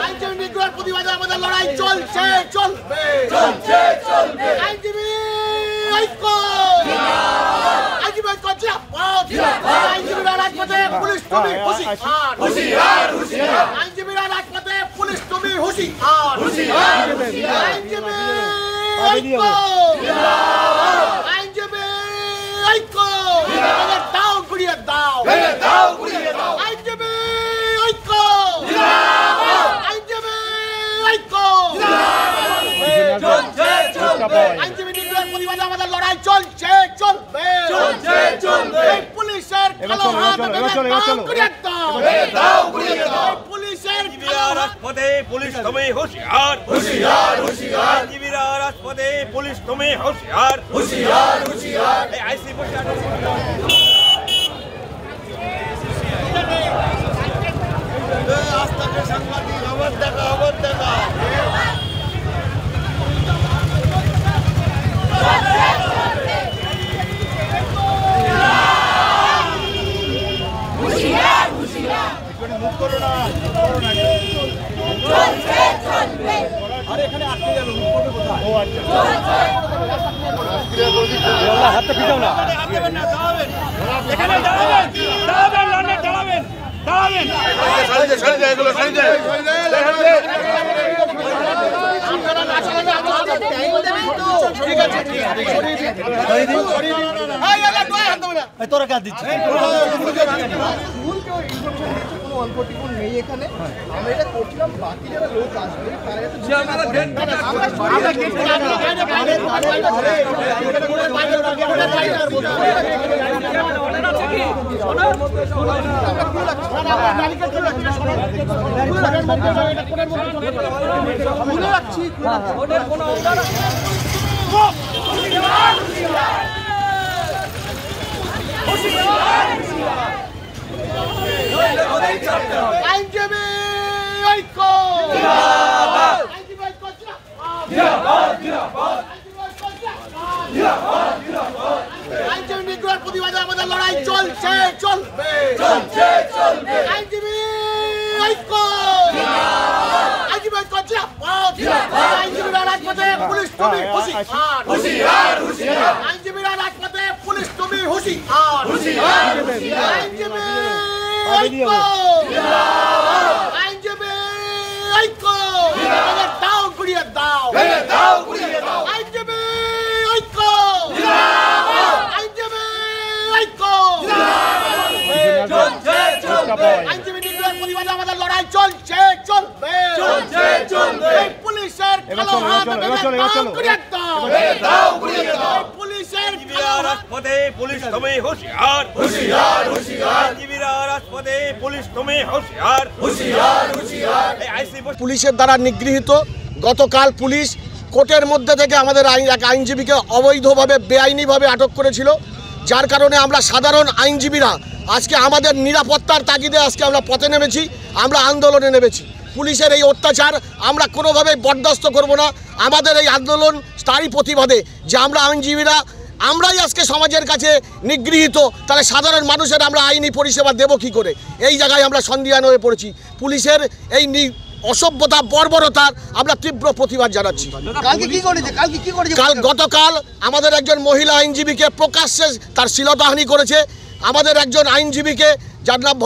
আইনজীবী নিগ্রহের প্রতিবাদে আমাদের লড়াই চলছে, চলবে। আইনজীবী ঐক্য, আইনজীবী ঐক্য জিন্দাবাদ। আইনজীবীরা রাজপথে, পুলিশ তুমি হুঁশিয়ার। আইনজীবীরা রাজপথে, পুলিশ তুমি হুঁশিয়ার। আইনজীবী ঐক্য, আইনজীবী ঐক্য, দাও গুড়িয়ে দাও। আইনজীবী ঐক্য, আইনজীবী ঐক্য, আইনজীবী নিগ্রহের প্রতিবাদে আমাদের লড়াই চলছে, চলবে। পুলিশের কালো হাত গুড়িয়ে দাও। পুলিশের রাজপথে, পুলিশ তুমি হুঁশিয়ার। আইনজীবীরা রাজপথে, পুলিশ তুমি হুঁশিয়ার। আইসি বসে সাংবাদিক আবার দেখা হাতটা পিছাও না, এখানে দাঁড়াবেন। তোরা কাজ দিচ্ছি নেই এখানে আমরা এটা করছিলাম, বাকি যারা লোক আসবে আইনজীবী ঐক্য, আইনজীবী নিগ্রহের প্রতিবাদে আমাদের লড়াই চলছে, চলবে। আইনজীবী ঐক্য, আইনজীবী ঐক্য জিন্দাবাদ। আইনজীবীরা রাজপথে, পুলিশ তুমি হুঁশিয়ার। আইনজীবীরা রাজপথে, পুলিশ তুমি হুঁশিয়ার। আইনজীবী ঐক্য, আইনজীবী ঐক্য, দাও গুড়িয়ে দাও। আইনজীবী ঐক্য, আইনজীবী ঐক্য, আইনজীবী নিগ্রহের প্রতিবাদে আমাদের লড়াই চলছে, চলবে। পুলিশের কালো হাত গুড়িয়ে দাও। পুলিশের রাজপথে, পুলিশ তুমি হুঁশিয়ার। আইনজীবীরা রাজপথে, পুলিশ তুমি হুঁশিয়ার। আইসি পুলিশের দ্বারা নিগৃহীত। গতকাল পুলিশ কোর্টের মধ্যে থেকে আমাদের এক আইনজীবীকে অবৈধভাবে, বেআইনিভাবে আটক করেছিল, যার কারণে আমরা সাধারণ আইনজীবীরা আজকে আমাদের নিরাপত্তার তাগিদে আজকে আমরা পথে নেমেছি, আমরা আন্দোলনে নেমেছি। পুলিশের এই অত্যাচার আমরা কোনোভাবেই বরদাস্ত করব না। আমাদের এই আন্দোলন তারই প্রতিবাদে যে আমরা আইনজীবীরা আমরাই আজকে সমাজের কাছে নিগৃহীত, তাহলে সাধারণ মানুষের আমরা আইনি পরিষেবা দেব কী করে? এই জায়গায় আমরা সন্দিহান হয়ে পড়েছি। পুলিশের এই অসভ্যতা, বর্বরতার আমরা তীব্র প্রতিবাদ জানাচ্ছি। গতকাল আমাদের একজন মহিলা আইনজীবীকে প্রকাশ্যে তার শ্লীলতাহানি করেছে। আমাদের একজন আইনজীবীকে, যার নাম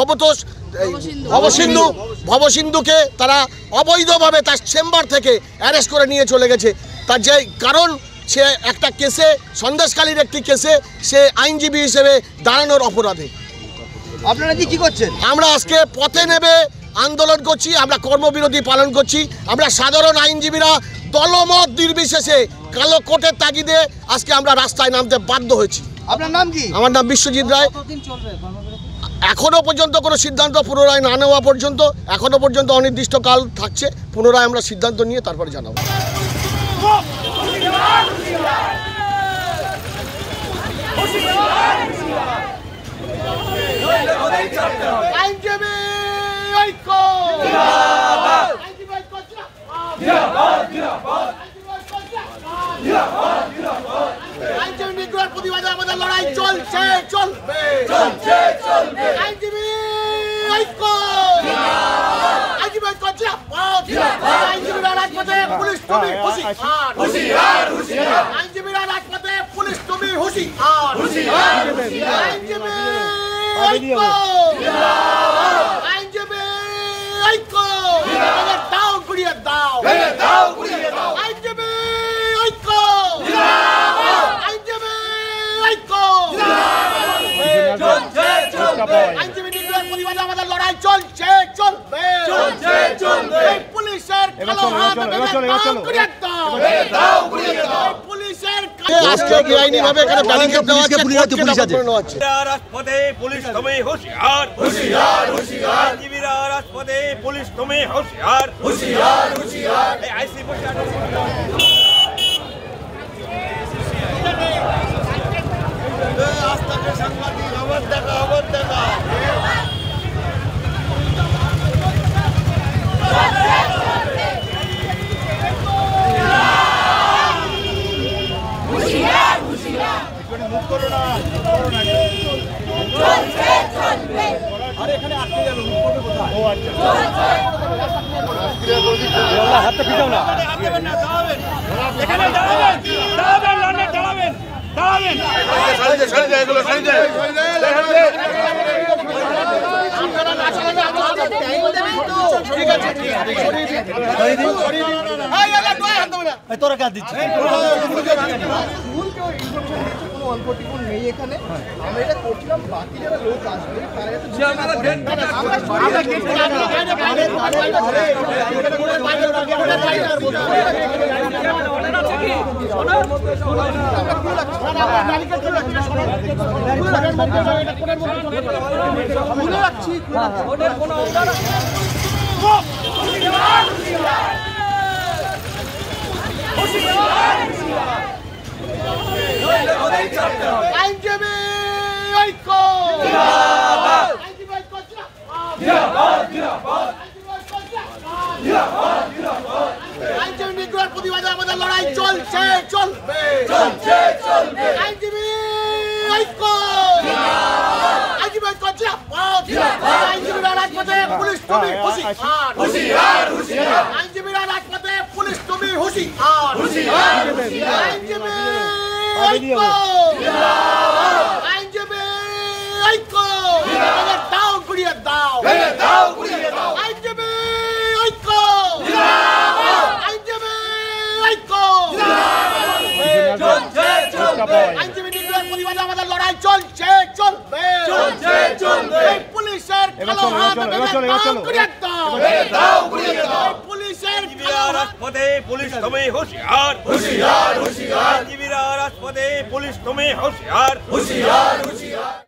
ভবসিন্ধুকে তারা অবৈধভাবে তার চেম্বার থেকে অ্যারেস্ট করে নিয়ে চলে গেছে। তার যে কারণ, সে একটা কেসে, সন্দেশখালীর একটি কেসে সে আইনজীবী হিসেবে দাঁড়ানোর অপরাধে। আপনারা কি করছেন? আমরা আজকে পথে নেবে আন্দোলন করছি, আমরা কর্মবিরতি পালন করছি। আমরা সাধারণ আইনজীবীরা দলমত নির্বিশেষে কালো কোর্টের তাগিদে আজকে আমরা রাস্তায় নামতে বাধ্য হয়েছি। আপনার নাম কি? আমার নাম বিশ্বজিৎ রায়। এখনো পর্যন্ত কোনো সিদ্ধান্ত পুনরায় না নেওয়া পর্যন্ত, এখনো পর্যন্ত অনির্দিষ্টকাল থাকছে। পুনরায় আমরা সিদ্ধান্ত নিয়ে তারপরে জানাবো। আইনজীবী ঐক্য, আইনজীবী নিগ্রহের প্রতিবাদে আমাদের লড়াই চলছে, চলবে। আইনজীবী আইনজীবীরা রাজপথে, পুলিশ তুমি হুঁশিয়ার। আইনজীবীরা রাজপথে, পুলিশ তুমি হুঁশিয়ার। আইনজীবী ঐক্য, আইনজীবী ঐক্য, ভেঙে দাও গুড়িয়ে দাও, আইনজীবী ঐক্য, আইনজীবী ঐক্য। আইনজীবী নিগ্রহের প্রতিবাদে আমাদের লড়াই চলছে, চলবে। এই পুলিশের কালো হাত ভেঙে দাও, গুড়িয়ে দাও। এই পুলিশের আজকে বেআইনিভাবে এখানে ব্যারিকেড দেওয়া হচ্ছে, কোর্টকে দখল করে নেওয়া হচ্ছে। রাজপথে পুলিশ তুমি হুঁশিয়ার। আইনজীবীরা রাজপথে, পুলিশ তুমি হুঁশিয়ার। এই আইসি হাতটা পিছাও না, এখানে দাঁড়াবেন। তোরা কাজ দিচ্ছিস ভুল কেউ ইনফরমেশন দিচ্ছে, কোনো অল্পটি কোন নেই এখানে। আমরা এটা করছিলাম, বাকি যারা লোক আসবে তারা যাতে আইনজীবী ঐক্য, আইনজীবী ঐক্য, আইনজীবী নিগ্রহের প্রতিবাদে আমাদের লড়াই চলছে, চলবে। আইনজীবী ঐক্য, আইনজীবী ঐক্য, আইনজীবীরা রাজপথে, পুলিশ তুমি হুঁশিয়ার। আইনজীবীরা রাজপথে, পুলিশ তুমি হুঁশিয়ার। আইনজীবী ঐক্য, আইনজীবী ঐক্য, ভেঙে দাও গুড়িয়ে দাও, আইনজীবী ঐক্য, আইনজীবী ঐক্য। আইনজীবী নিগ্রহের প্রতিবাদে আমাদের লড়াই চলছে, চলবে। এই পুলিশের কালো হাত ভেঙে দাও, গুড়িয়ে দাও। এই পুলিশের রাজপথে, পুলিশ তুমি হুঁশিয়ার। আইনজীবীরা রাজপথে, পুলিশ তুমি হুঁশিয়ার।